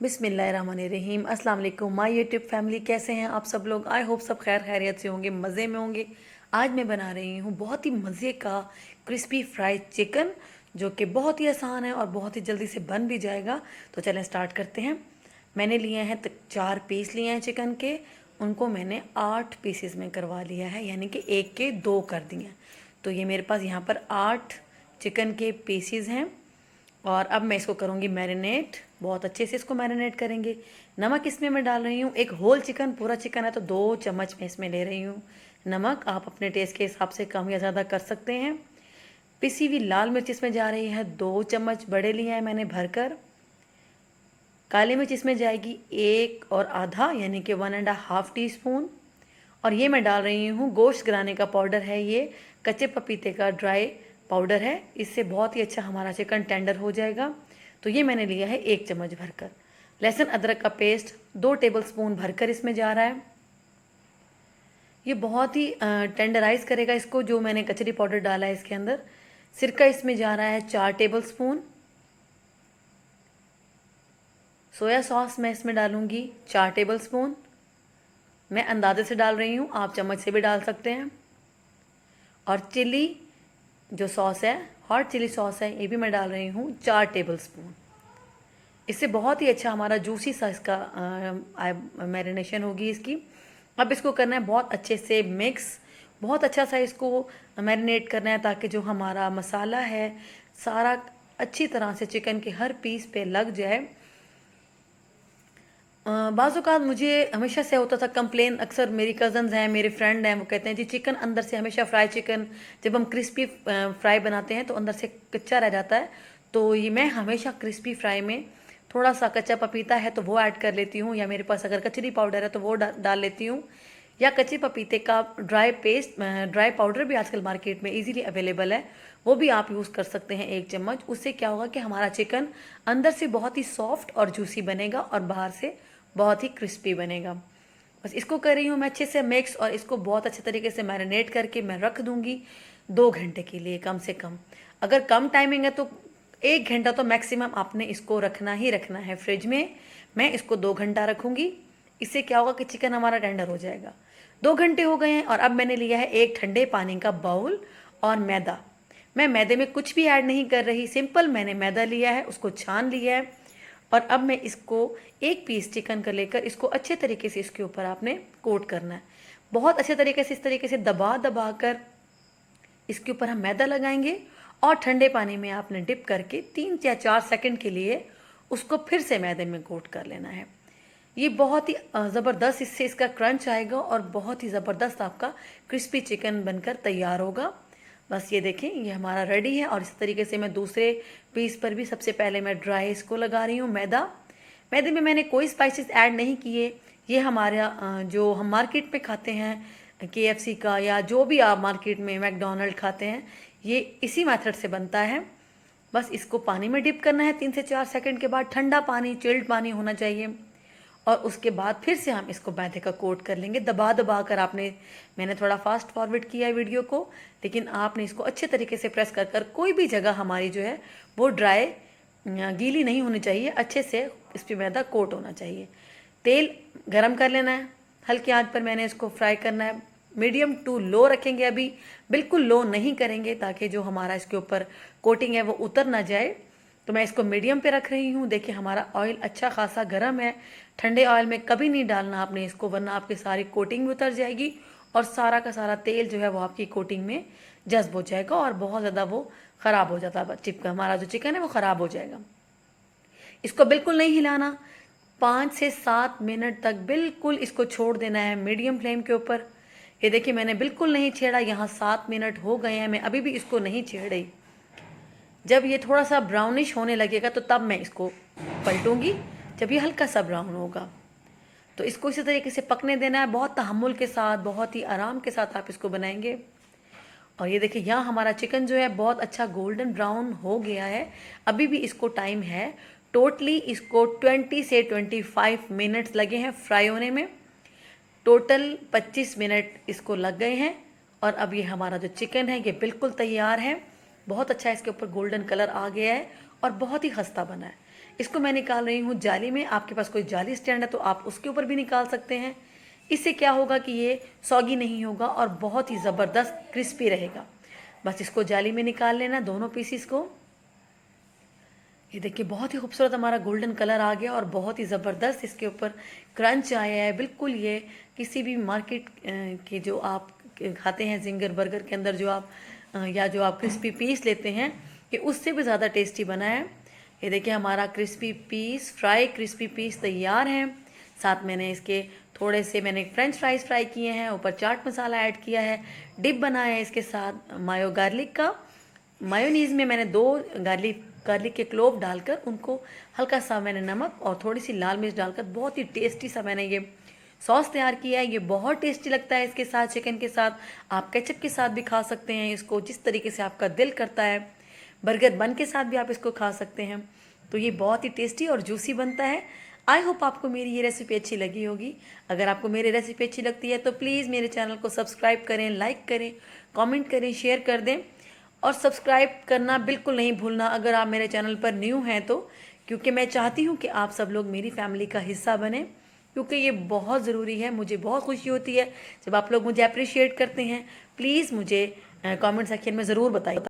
बिस्मिल्लाहिर्रहमानिर्रहीम। अस्सलाम वालेकुम माय यूट्यूब फैमिली, कैसे हैं आप सब लोग। आई होप सब खैर खैरियत से होंगे, मज़े में होंगे। आज मैं बना रही हूँ बहुत ही मज़े का क्रिस्पी फ्राइड चिकन, जो कि बहुत ही आसान है और बहुत ही जल्दी से बन भी जाएगा। तो चलें स्टार्ट करते हैं। मैंने लिए हैं 4 पीस लिए हैं चिकन के। उनको मैंने 8 पीसेस में करवा लिया है, यानी कि एक के 2 कर दिए हैं। तो ये मेरे पास यहाँ पर 8 चिकन के पीसीज हैं। और अब मैं इसको करूँगी मैरिनेट। बहुत अच्छे से इसको मैरिनेट करेंगे। नमक इसमें मैं डाल रही हूँ, एक होल चिकन, पूरा चिकन है तो 2 चम्मच मैं इसमें ले रही हूँ नमक। आप अपने टेस्ट के हिसाब से कम या ज़्यादा कर सकते हैं। पिसी हुई लाल मिर्च इसमें जा रही है 2 चम्मच बड़े लिए हैं मैंने भरकर। काली मिर्च इसमें जाएगी 1 और आधा, यानी कि 1.5 टीस्पून। और ये मैं डाल रही हूँ गोश्त गिराने का पाउडर है, ये कच्चे पपीते का ड्राई पाउडर है। इससे बहुत ही अच्छा हमारा चिकन टेंडर हो जाएगा। तो ये मैंने लिया है 1 चम्मच भरकर। लहसुन अदरक का पेस्ट 2 टेबलस्पून भरकर इसमें जा रहा है। ये बहुत ही टेंडराइज करेगा इसको, जो मैंने कचरी पाउडर डाला है इसके अंदर। सिरका इसमें जा रहा है 4 टेबलस्पून। सोया सॉस मैं इसमें डालूंगी 4 टेबलस्पून। मैं अंदाजे से डाल रही हूँ, आप चम्मच से भी डाल सकते हैं। और चिली जो सॉस है, हॉट चिली सॉस है, ये भी मैं डाल रही हूँ 4 टेबलस्पून। इससे बहुत ही अच्छा हमारा जूसी सा इसका मैरिनेशन होगी इसकी। अब इसको करना है बहुत अच्छे से मिक्स, बहुत अच्छा सा इसको मैरिनेट करना है, ताकि जो हमारा मसाला है सारा अच्छी तरह से चिकन के हर पीस पे लग जाए। बाज़ औक़ात मुझे हमेशा से होता था कंप्लेन, अक्सर मेरी कज़न्स हैं, मेरे फ्रेंड हैं, वो कहते हैं जी चिकन अंदर से हमेशा फ्राई चिकन जब हम क्रिस्पी फ्राई बनाते हैं तो अंदर से कच्चा रह जाता है। तो ये मैं हमेशा क्रिस्पी फ्राई में थोड़ा सा कच्चा पपीता है तो वो ऐड कर लेती हूँ, या मेरे पास अगर कचरी पाउडर है तो वो डाल लेती हूँ, या कच्चे पपीते का ड्राई पाउडर भी आजकल मार्केट में इजीली अवेलेबल है, वो भी आप यूज़ कर सकते हैं 1 चम्मच। उससे क्या होगा कि हमारा चिकन अंदर से बहुत ही सॉफ्ट और जूसी बनेगा और बाहर से बहुत ही क्रिस्पी बनेगा। बस इसको कर रही हूँ मैं अच्छे से मिक्स, और इसको बहुत अच्छे तरीके से मैरिनेट करके मैं रख दूँगी 2 घंटे के लिए कम से कम। अगर कम टाइमिंग है तो 1 घंटा तो मैक्सिमम आपने इसको रखना ही रखना है फ्रिज में। मैं इसको 2 घंटा रखूँगी। इससे क्या होगा कि चिकन हमारा टेंडर हो जाएगा। 2 घंटे हो गए हैं और अब मैंने लिया है एक ठंडे पानी का बाउल और मैदा। मैं मैदे में कुछ भी ऐड नहीं कर रही, सिंपल मैंने मैदा लिया है, उसको छान लिया है। और अब मैं इसको एक पीस चिकन का लेकर इसको अच्छे तरीके से इसके ऊपर आपने कोट करना है। बहुत अच्छे तरीके से इस तरीके से दबा दबा कर इसके ऊपर हम मैदा लगाएंगे, और ठंडे पानी में आपने डिप करके 3 या 4 सेकंड के लिए उसको फिर से मैदे में कोट कर लेना है। ये बहुत ही ज़बरदस्त इससे इसका क्रंच आएगा और बहुत ही ज़बरदस्त आपका क्रिस्पी चिकन बनकर तैयार होगा। बस ये देखें, ये हमारा रेडी है। और इस तरीके से मैं दूसरे पीस पर भी सबसे पहले मैं ड्राई इसको लगा रही हूँ मैदे में मैंने कोई स्पाइसेस ऐड नहीं किए। ये हमारा जो हम मार्केट में खाते हैं KFC का, या जो भी आप मार्केट में मैकडोनल्ड खाते हैं, ये इसी मेथड से बनता है। बस इसको पानी में डिप करना है 3 से 4 सेकंड के बाद। ठंडा पानी, चिल्ड पानी होना चाहिए। और उसके बाद फिर से हम इसको मैदे का कोट कर लेंगे, दबा दबा कर। मैंने थोड़ा फास्ट फॉरवर्ड किया है वीडियो को, लेकिन आपने इसको अच्छे तरीके से प्रेस कर कर, कोई भी जगह हमारी जो है वो ड्राई गीली नहीं होनी चाहिए, अच्छे से इस पर मैदा कोट होना चाहिए। तेल गरम कर लेना है, हल्की आंच पर मैंने इसको फ्राई करना है। मीडियम टू लो रखेंगे, अभी बिल्कुल लो नहीं करेंगे, ताकि जो हमारा इसके ऊपर कोटिंग है वो उतर ना जाए। तो मैं इसको मीडियम पे रख रही हूँ। देखिए हमारा ऑयल अच्छा खासा गर्म है। ठंडे ऑयल में कभी नहीं डालना आपने इसको, वरना आपकी सारी कोटिंग भी उतर जाएगी और सारा का सारा तेल जो है वो आपकी कोटिंग में जज्ब हो जाएगा और बहुत ज़्यादा वो ख़राब हो जाता है। हमारा जो चिकन है वो ख़राब हो जाएगा। इसको बिल्कुल नहीं हिलाना, 5 से 7 मिनट तक बिल्कुल इसको छोड़ देना है मीडियम फ्लेम के ऊपर। ये देखिए मैंने बिल्कुल नहीं छेड़ा, यहाँ 7 मिनट हो गए हैं, मैं अभी भी इसको नहीं छेड़ रही। जब ये थोड़ा सा ब्राउनिश होने लगेगा तो तब मैं इसको पलटूंगी, जब ये हल्का सा ब्राउन होगा। तो इसको इसी तरीके से पकने देना है, बहुत तहम्मुल के साथ, बहुत ही आराम के साथ आप इसको बनाएंगे। और ये देखिए यहाँ हमारा चिकन जो है बहुत अच्छा गोल्डन ब्राउन हो गया है। अभी भी इसको टाइम है, टोटली इसको 20 से 25 मिनट्स लगे हैं फ्राई होने में। टोटल 25 मिनट इसको लग गए हैं। और अब ये हमारा जो चिकन है ये बिल्कुल तैयार है। बहुत अच्छा इसके ऊपर गोल्डन कलर आ गया है और बहुत ही खस्ता बना है। इसको मैं निकाल रही हूँ जाली में। आपके पास कोई जाली स्टैंड है तो आप उसके ऊपर भी निकाल सकते हैं। इससे क्या होगा कि ये सॉगी नहीं होगा और बहुत ही ज़बरदस्त क्रिस्पी रहेगा। बस इसको जाली में निकाल लेना दोनों पीसीस को। ये देखिए बहुत ही खूबसूरत हमारा गोल्डन कलर आ गया और बहुत ही ज़बरदस्त इसके ऊपर क्रंच आया है। बिल्कुल ये किसी भी मार्केट के जो आप खाते हैं जिंगर बर्गर के अंदर जो आप या जो आप क्रिस्पी पीस लेते हैं कि उससे भी ज़्यादा टेस्टी बना है। ये देखिए हमारा फ्राई क्रिस्पी पीस तैयार हैं। साथ मैंने इसके थोड़े से मैंने फ्रेंच फ्राइज़ फ्राई किए हैं, ऊपर चाट मसाला ऐड किया है, डिप बनाया है इसके साथ मायो गार्लिक का। मायोनीज़ में मैंने 2 गार्लिक के क्लोव डालकर उनको हल्का सा मैंने नमक और थोड़ी सी लाल मिर्च डालकर बहुत ही टेस्टी सा मैंने ये सॉस तैयार किया है। ये बहुत टेस्टी लगता है इसके साथ, चिकन के साथ। आप केचप के साथ भी खा सकते हैं इसको, जिस तरीके से आपका दिल करता है। बर्गर बन के साथ भी आप इसको खा सकते हैं। तो ये बहुत ही टेस्टी और जूसी बनता है। आई होप आपको मेरी ये रेसिपी अच्छी लगी होगी। अगर आपको मेरी रेसिपी अच्छी लगती है तो प्लीज़ मेरे चैनल को सब्सक्राइब करें, लाइक करें, कमेंट करें, शेयर कर दें और सब्सक्राइब करना बिल्कुल नहीं भूलना अगर आप मेरे चैनल पर न्यू हैं तो, क्योंकि मैं चाहती हूँ कि आप सब लोग मेरी फैमिली का हिस्सा बने, क्योंकि ये बहुत ज़रूरी है। मुझे बहुत खुशी होती है जब आप लोग मुझे अप्रिशिएट करते हैं। प्लीज़ मुझे कमेंट सेक्शन में ज़रूर बताइए।